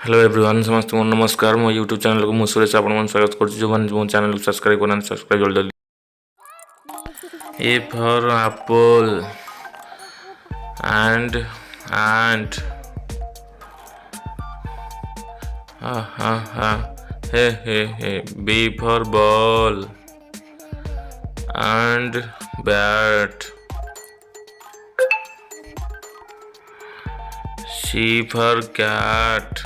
Hello everyone समस्त को नमस्कार मो यूट्यूब चैनल को मु सुरेश आपण स्वागत कर जो मो चैनल को सब्सक्राइब करना सब्सक्राइब जल्दी A for Apple and ant ha ha ha he B for ball and bat C for cat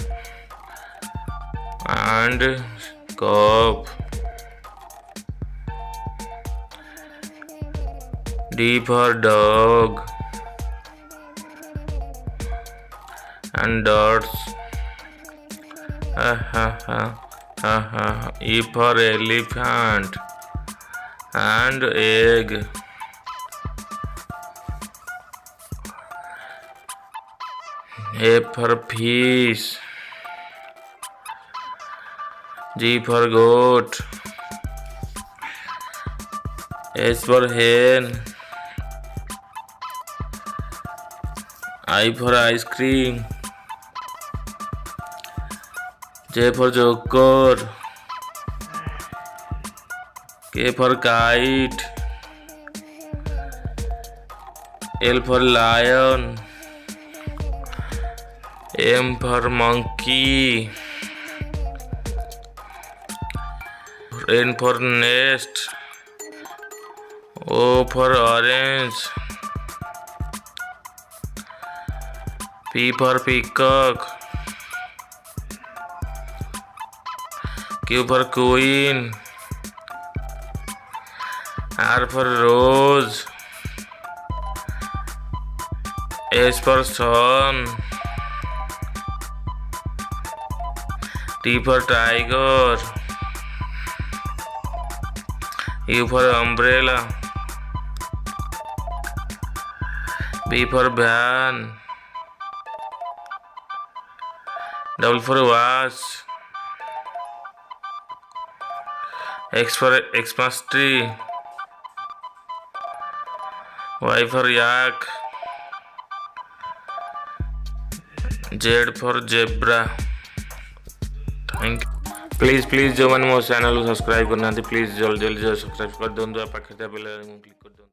and cup D for dog and dots E for elephant and egg A for fish G for goat H for hen I for ice cream J for joker K for kite L for lion M for monkey N for nest O for orange P for peacock Q for queen R for rose S for sun T for tiger U for umbrella V for van W for watch X for Xmas tree Y for yak Z for zebra thank please जो मैंने मो channel को subscribe करना please जल्दी जल्दी subscribe कर दिखाते bell icon click कर दिखाते।